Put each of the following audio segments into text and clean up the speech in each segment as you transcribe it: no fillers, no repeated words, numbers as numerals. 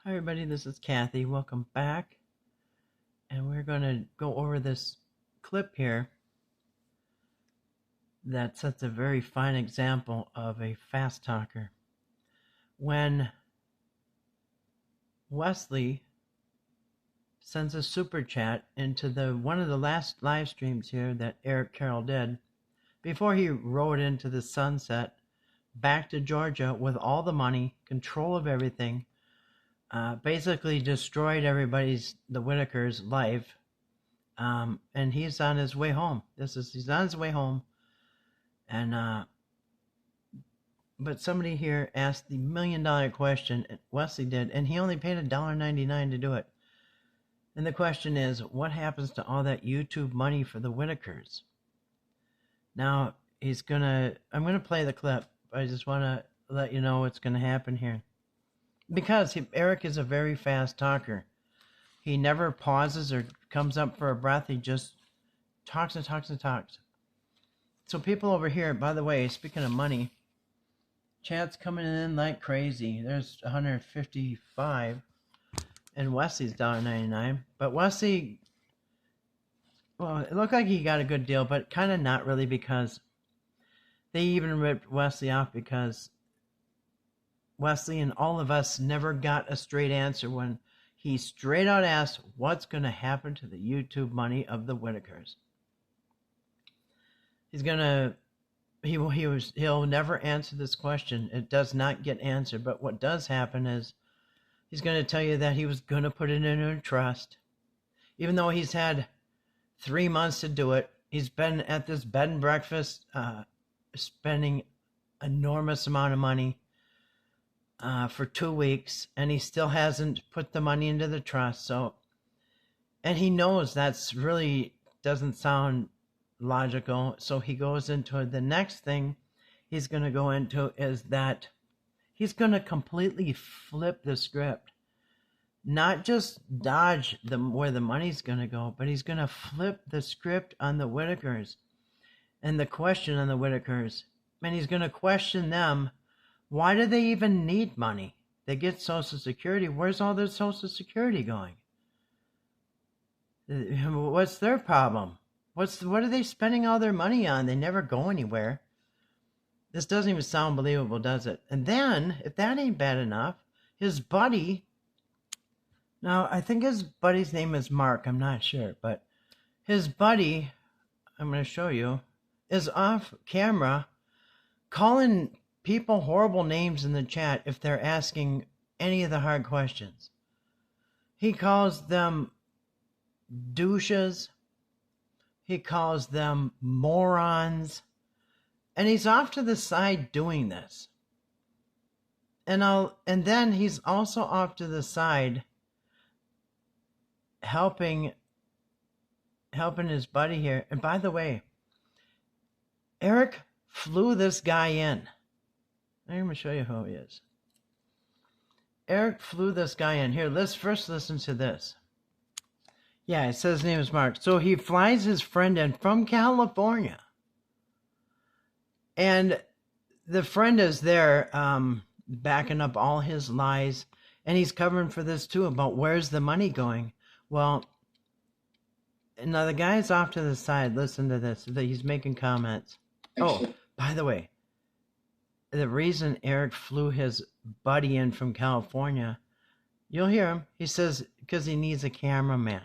Hi everybody, this is Kathy. Welcome back. And we're going to go over this clip here that sets a very fine example of a fast talker. When Wesley sends a super chat into one of the last live streams here that Eric Carroll did, before he rode into the sunset back to Georgia with all the money, control of everything, basically destroyed the Whittakers' life, and he's on his way home. He's on his way home, and but somebody here asked the $1 million question. Wesley did, and he only paid $1.99 to do it. And the question is, what happens to all that YouTube money for the Whittakers? Now I'm gonna play the clip. I just want to let you know what's going to happen here. Because Eric is a very fast talker. He never pauses or comes up for a breath. He just talks and talks and talks. So people over here, by the way, speaking of money, chat's coming in like crazy. There's 155. And Wesley's $1.99. But Wesley, well, it looked like he got a good deal, but kind of not really, because they even ripped Wesley off because Wesley and all of us never got a straight answer when he straight out asked what's going to happen to the YouTube money of the Whittakers. He'll never answer this question. It does not get answered. But what does happen is he's going to tell you that he was going to put it in a trust, even though he's had 3 months to do it. He's been at this bed and breakfast, spending enormous amount of money for 2 weeks, and he still hasn't put the money into the trust. So, and he knows that's really doesn't sound logical. So he goes into it. The next thing he's going to go into is that he's going to completely flip the script, not just dodge where the money's going to go, but he's going to flip the script on the Whittakers and the question on the Whittakers. And he's going to question them. Why do they even need money? They get Social Security. Where's all their Social Security going? What's their problem? What are they spending all their money on? They never go anywhere. This doesn't even sound believable, does it? And then, if that ain't bad enough, his buddy, now I think his buddy's name is Mark, I'm not sure, but his buddy, I'm going to show you, is off camera calling people horrible names in the chat if they're asking any of the hard questions. He calls them douches. He calls them morons. And he's off to the side doing this. And then he's also off to the side helping his buddy here. And by the way, Eric flew this guy in. I'm going to show you who he is. Eric flew this guy in. Here, let's first listen to this. Yeah, it says his name is Mark. So he flies his friend in from California. And the friend is there backing up all his lies. And he's covering for this too, about where's the money going. Well, now the guy's off to the side. Listen to this. He's making comments. Oh, by the way, the reason Eric flew his buddy in from California, you'll hear him. He says because he needs a cameraman.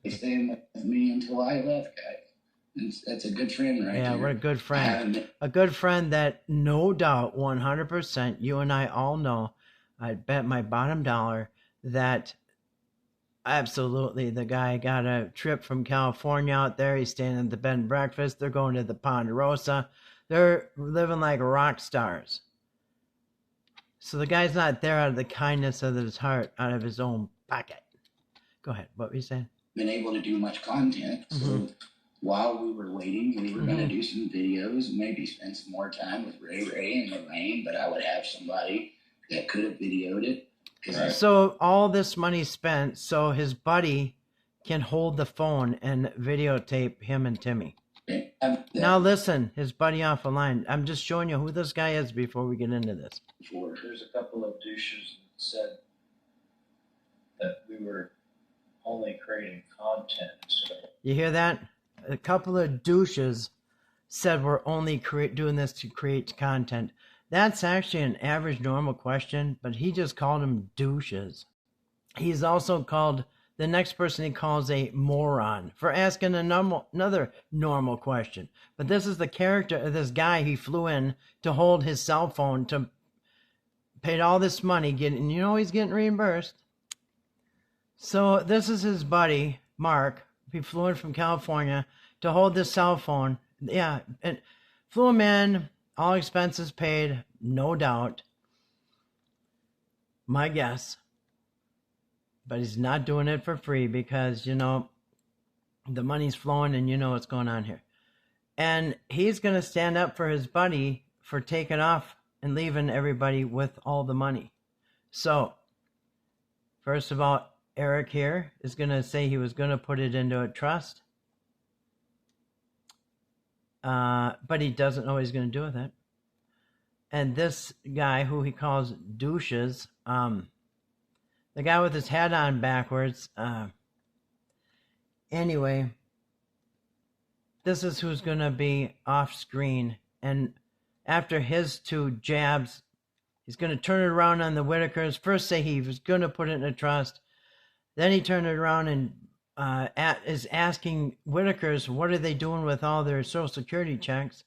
He's staying with me until I left, guys. That's a good friend right there. Yeah, what a good friend. A good friend that no doubt, 100%, you and I all know, I'd bet my bottom dollar that absolutely the guy got a trip from California out there. He's staying at the bed and breakfast. They're going to the Ponderosa. They're living like rock stars. So the guy's not there out of the kindness of his heart, out of his own pocket. Go ahead. What were you saying? Been able to do much content. So while we were waiting, we were going to do some videos, maybe spend some more time with Ray and Lorraine, but I would have somebody that could have videoed it. So all this money spent so his buddy can hold the phone and videotape him and Timmy. Now listen, his buddy off the line. I'm just showing you who this guy is before we get into this. There's a couple of douches that said You hear that? A couple of douches said we're only doing this to create content. That's actually an average normal question, but he just called them douches. He's also called, the next person he calls a moron for asking another normal question. But this is the character of this guy he flew in to hold his cell phone, to paid all this money, getting, he's getting reimbursed. So this is his buddy, Mark. He flew in from California to hold this cell phone. Yeah, and flew him in, all expenses paid, no doubt. My guess. But he's not doing it for free because, the money's flowing and what's going on here. And he's going to stand up for his buddy for taking off and leaving everybody with all the money. So, first of all, Eric here is going to say he was going to put it into a trust. But he doesn't know what he's going to do with it. And this guy, who he calls douches, the guy with his hat on backwards, anyway, this is who's going to be off screen. And after his 2 jabs, he's going to turn it around on the Whittakers. First say he was going to put it in a trust. Then he turned it around and is asking Whittakers, what are they doing with all their Social Security checks?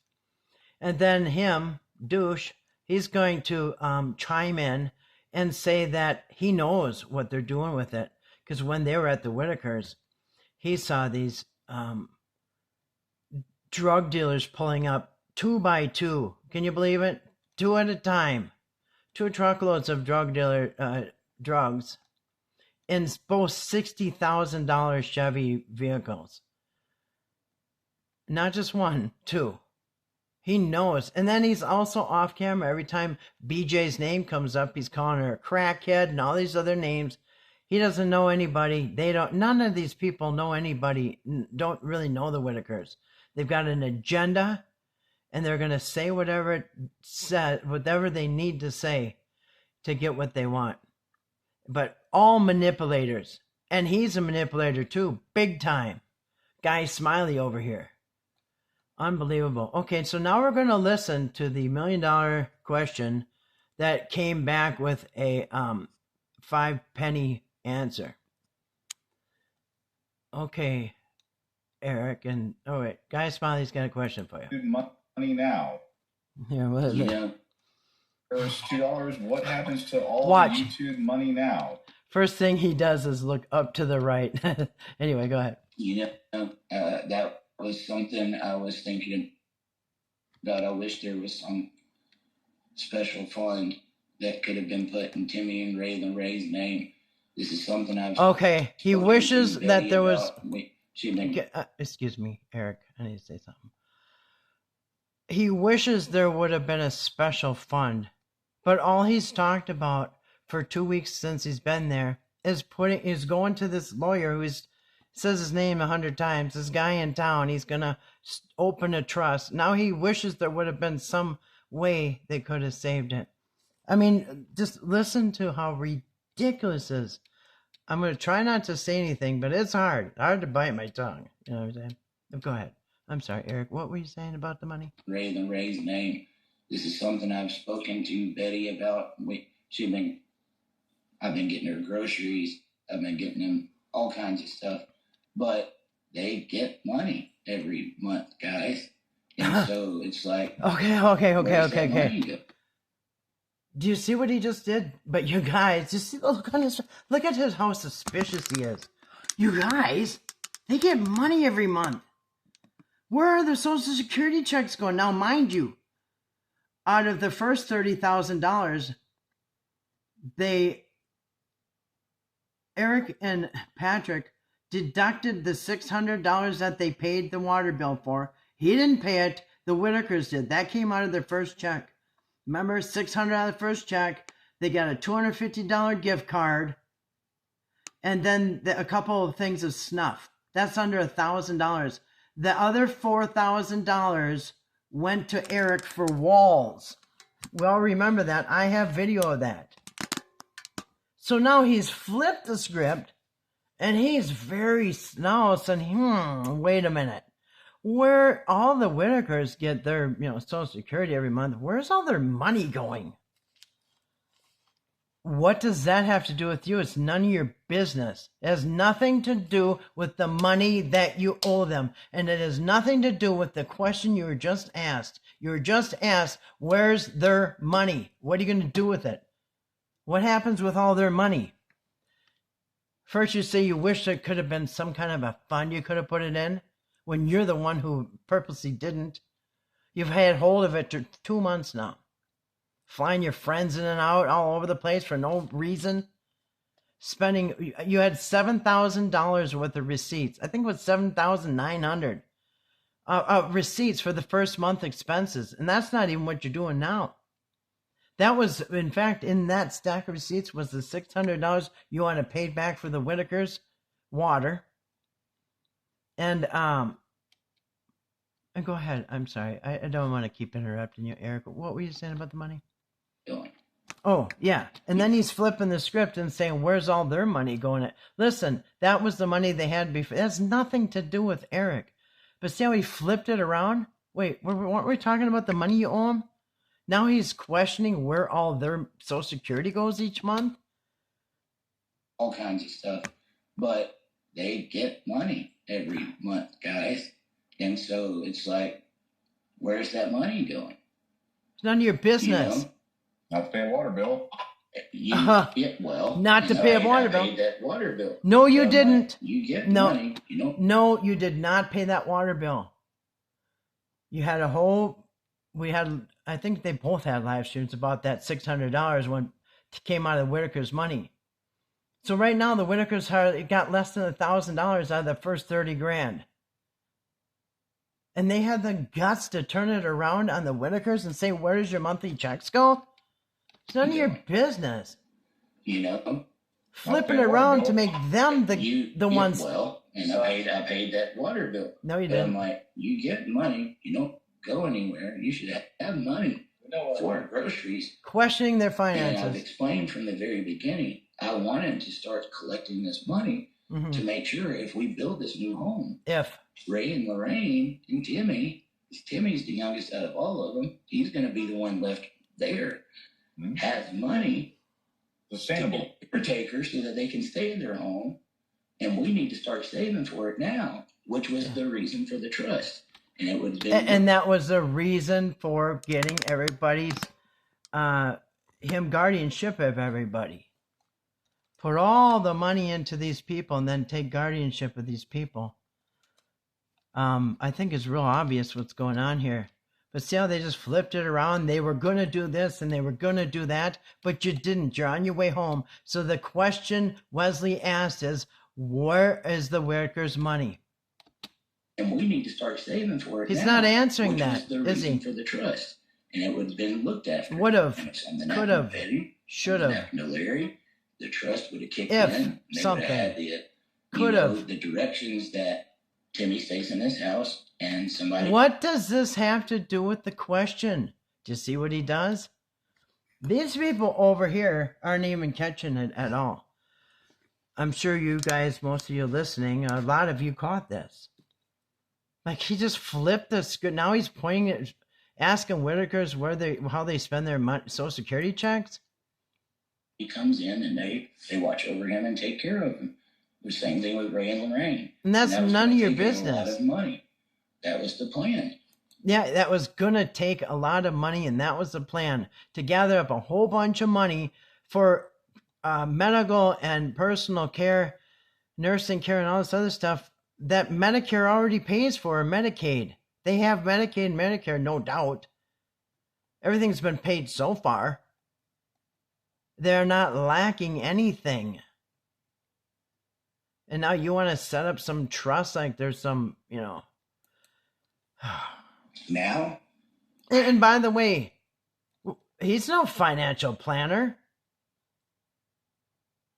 And then him, douche, he's going to chime in and say that he knows what they're doing with it. Because when they were at the Whittakers, he saw these drug dealers pulling up 2 by 2. Can you believe it? 2 at a time. 2 truckloads of drugs in both $60,000 Chevy vehicles. Not just 1, 2. He knows. And then he's also off camera. Every time BJ's name comes up, he's calling her a crackhead and all these other names. He doesn't know anybody. None of these people know anybody, don't really know the Whittakers. They've got an agenda, and they're going to say whatever they need to say to get what they want. But all manipulators. And he's a manipulator too, big time. Guy Smiley over here. Unbelievable. Okay, so now we're going to listen to the $1 million question that came back with a 5-penny answer. Okay, Eric, and wait, Guy Smiley's got a question for you. Money now. Yeah, what is it? There's $2. What happens to all Watch. the YouTube money now? First thing he does is look up to the right. Anyway, go ahead. That was something I was thinking about. I wish there was some special fund that could have been put in Timmy and Ray's name. This is something I've... Okay, he wishes that there was... About. Excuse me, Eric. I need to say something. He wishes there would have been a special fund, but all he's talked about for 2 weeks since he's been there is going to this lawyer who says his name 100 times. This guy in town, he's gonna open a trust. Now he wishes there would have been some way they could have saved it. I mean, just listen to how ridiculous it is. I'm gonna try not to say anything, but it's hard to bite my tongue. You know what I'm saying? Go ahead. I'm sorry, Eric. What were you saying about the money? Ray's name. This is something I've spoken to Betty about. I've been getting her groceries. I've been getting them all kinds of stuff. But they get money every month, guys. And so it's like... Okay. Do you see what he just did? But you guys, just see, look at how suspicious he is. You guys, they get money every month. Where are the Social Security checks going? Now, mind you, out of the first $30,000, Eric and Patrick deducted the $600 that they paid the water bill for. He didn't pay it. The Whittakers did. That came out of their first check. Remember, $600 out of the first check. They got a $250 gift card. And then a couple of things of snuff. That's under $1,000. The other $4,000 went to Eric for walls. Well, remember that. I have video of that. So now he's flipped the script And he's very now saying, wait a minute. Where all the Whittakers get their, Social Security every month, where's all their money going? What does that have to do with you? It's none of your business. It has nothing to do with the money that you owe them. And it has nothing to do with the question you were just asked. You were just asked, where's their money? What are you going to do with it? What happens with all their money? First, you say you wish there could have been some kind of a fund you could have put it in, when you're the one who purposely didn't. You've had hold of it for 2 months now. Flying your friends in and out all over the place for no reason. You had $7,000 worth of receipts. I think it was $7,900 receipts for the first month expenses. And that's not even what you're doing now. That was, in fact, in that stack of receipts was the $600 you want to pay back for the Whittakers water. And go ahead. I'm sorry. I don't want to keep interrupting you, Eric. What were you saying about the money? Oh, yeah. And then he's flipping the script and saying, where's all their money going? Listen, that was the money they had before. It has nothing to do with Eric. But see how he flipped it around? Wait, weren't we talking about the money you owe him? Now he's questioning where all their Social Security goes each month? All kinds of stuff. But they get money every month, guys. And so it's like, where's that money going? It's none of your business. Not to pay a water bill. Not to pay a water bill. I paid that water bill. No, you didn't. You get money, No, you did not pay that water bill. You had I think they both had live streams about that $600 when it came out of Whittakers' money. So right now the Whittakers got less than $1,000 out of the first 30 grand. And they had the guts to turn it around on the Whittakers and say, where does your monthly checks go? It's none of your business. Flipping it around to make them the ones. Well, and I paid that water bill. No, you didn't. I'm like, you get money, you don't go anywhere. You should have money for groceries. Questioning their finances. And I've explained from the very beginning, I wanted to start collecting this money to make sure if we build this new home, Ray and Lorraine and Timmy's the youngest out of all of them, he's going to be the one left there, has money, sustainable caretaker, so that they can stay in their home. And we need to start saving for it now, which was the reason for the trust. And it would be, and that was the reason for getting everybody's him guardianship of everybody. Put all the money into these people and then take guardianship of these people. I think it's real obvious what's going on here. But see how they just flipped it around? They were going to do this and they were going to do that, but you didn't. You're on your way home. So the question Wesley asked is, where is the Whittakers' money? And we need to start saving for it. He's not answering that, the is he? For the trust. And it would have been looked after. Would have, could have, should have. Larry, the trust would have kicked if in. They something. would have had could have. The directions that Timmy stays in his house and somebody. What does this have to do with the question? Do you see what he does? These people over here aren't even catching it at all. I'm sure you guys, most of you listening, a lot of you caught this. Like he just flipped the script. Now he's pointing at, asking Whittakers how they spend their money, Social Security checks. He comes in and they watch over him and take care of him. The same thing with Ray and Lorraine. And that's none of your business. A lot of money. That was the plan. Yeah, that was going to take a lot of money, and that was the plan, to gather up a whole bunch of money for medical and personal care, nursing care, and all this other stuff that Medicare already pays for, Medicaid. They have Medicaid and Medicare, no doubt. Everything's been paid so far. They're not lacking anything. And now you want to set up some trust like there's some, Now? And by the way, he's no financial planner.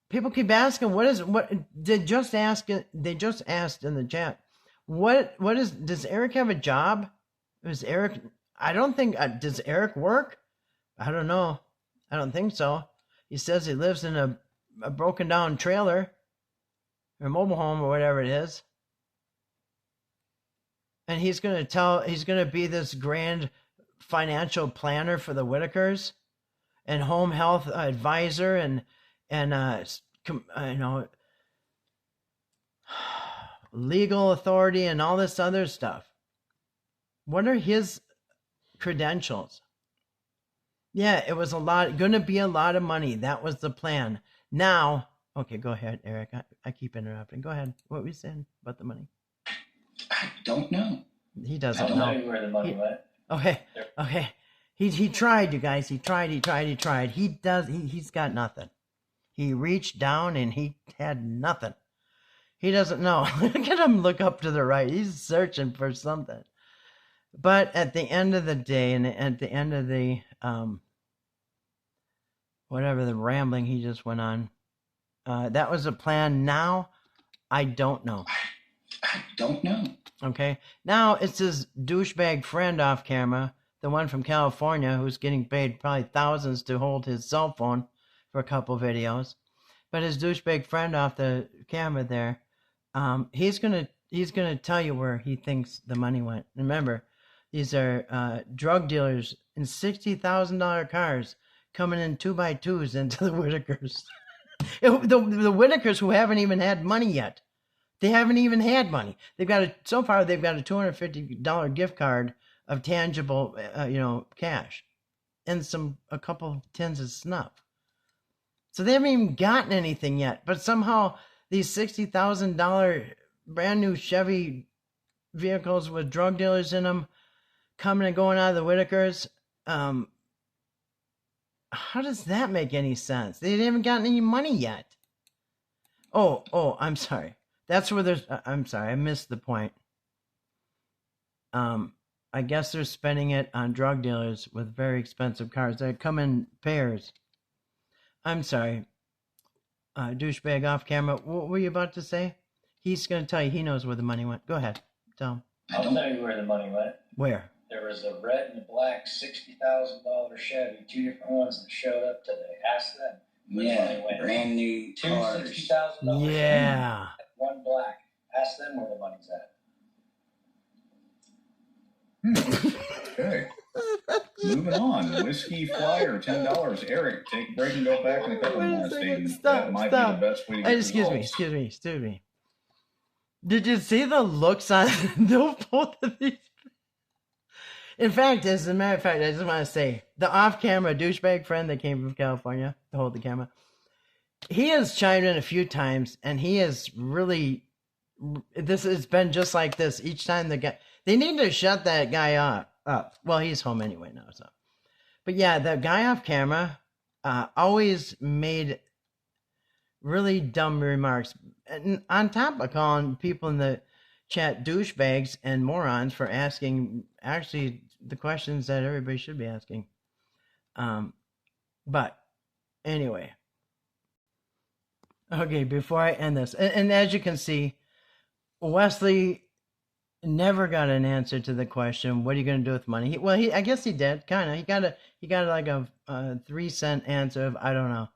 People keep asking, they just asked in the chat, does Eric have a job? Does Eric work? I don't know. I don't think so. He says he lives in a broken down trailer. or mobile home or whatever it is. And he's going to be this grand financial planner for the Whittakers and home health advisor and legal authority and all this other stuff. What are his credentials? Yeah, it was going to be a lot of money. That was the plan. Now, okay, go ahead, Eric. I keep interrupting. Go ahead. What were you saying about the money? I don't know. He doesn't know where the money went. Okay. He tried, you guys. He tried. He's got nothing. He reached down and he had nothing. He doesn't know. Look at him look up to the right. He's searching for something. But at the end of the day, and at the end of the whatever the rambling he just went on, that was a plan. Now, I don't know. I don't know. Okay. Now it's his douchebag friend off camera, the one from California who's getting paid probably thousands to hold his cell phone for a couple videos. But his douchebag friend off the camera there, he's gonna tell you where he thinks the money went. Remember, these are drug dealers in $60,000 cars coming in 2x2s into the Whittakers. the Whittakers who haven't even had money yet. They haven't even had money. So far they've got a $250 gift card of tangible, cash, and a couple tins of snuff. So they haven't even gotten anything yet. But somehow these $60,000 brand new Chevy vehicles with drug dealers in them coming and going out of the Whittakers. How does that make any sense? They haven't gotten any money yet. Oh, I'm sorry. That's where I'm sorry, I missed the point. I guess they're spending it on drug dealers with very expensive cars. They come in pairs. I'm sorry. Douchebag off camera. What were you about to say? He's going to tell you he knows where the money went. Go ahead. Tell him. I'll tell you where the money went. Where? There was a red and a black $60,000 Chevy, two different ones that showed up today. Ask them. Yeah, brand new Two cars. $60,000 Yeah. Chevy, one black. Ask them where the money's at. Okay. Moving on. Whiskey Flyer, $10. Eric, take a break and go back in a couple Wait a more second. statements. Stop. That might be the best way to get Excuse me. Did you see the looks on both of these? In fact, as a matter of fact, I just want to say, the off-camera douchebag friend that came from California to hold the camera, he has chimed in a few times, and he has really, this has been just like this each time they need to shut that guy up. Well, he's home anyway now, so. But yeah, the guy off camera always made really dumb remarks. And on top of calling people in the chat douchebags and morons for asking actually the questions that everybody should be asking. But anyway. Okay, before I end this, and as you can see, Wesley never got an answer to the question, what are you going to do with money? I guess he did, kind of. He got like a 3-cent answer of, I don't know.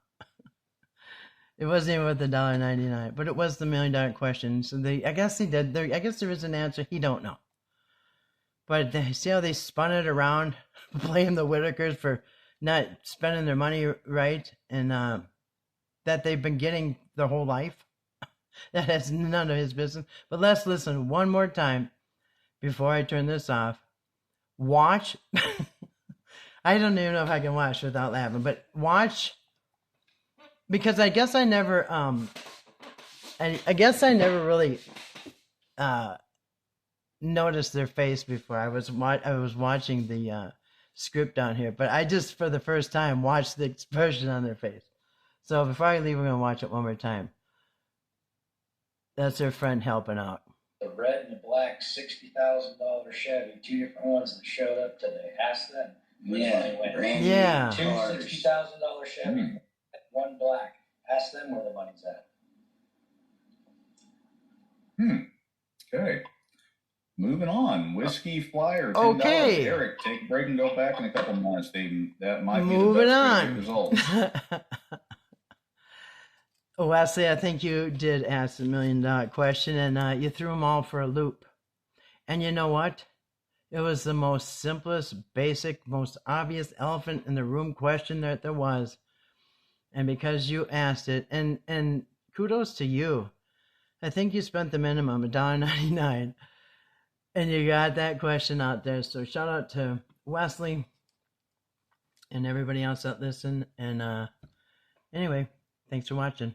It wasn't even with the $1.99, but it was the $1 million question. So I guess he did. I guess there is an answer. He don't know. But see how they spun it around, blame the Whittakers for not spending their money right, and that they've been getting their whole life. That has none of his business. But let's listen one more time before I turn this off. Watch. I don't even know if I can watch without laughing, but watch. Because I guess I never, really noticed their face before. I was watching the script down here, but I just for the first time watched the expression on their face. So before I leave, we're gonna watch it one more time. That's their friend helping out. The red and the black $60,000 Chevy, two different ones that showed up today. Ask them. Yeah, brand Yeah. new Two cars. $60,000 Chevy, one black. Ask them where the money's at. Okay. Moving on. Whiskey Flyer, $10. Okay. Eric, take a break and go back in a couple more statements. That might be Moving the best on. way to get results. Wesley, I think you did ask the $1 million question, and you threw them all for a loop. And you know what? It was the most simplest, basic, most obvious elephant in the room question that there was. And because you asked it, and kudos to you. I think you spent the minimum, $1.99, and you got that question out there. So shout out to Wesley and everybody else that listened. And anyway, thanks for watching.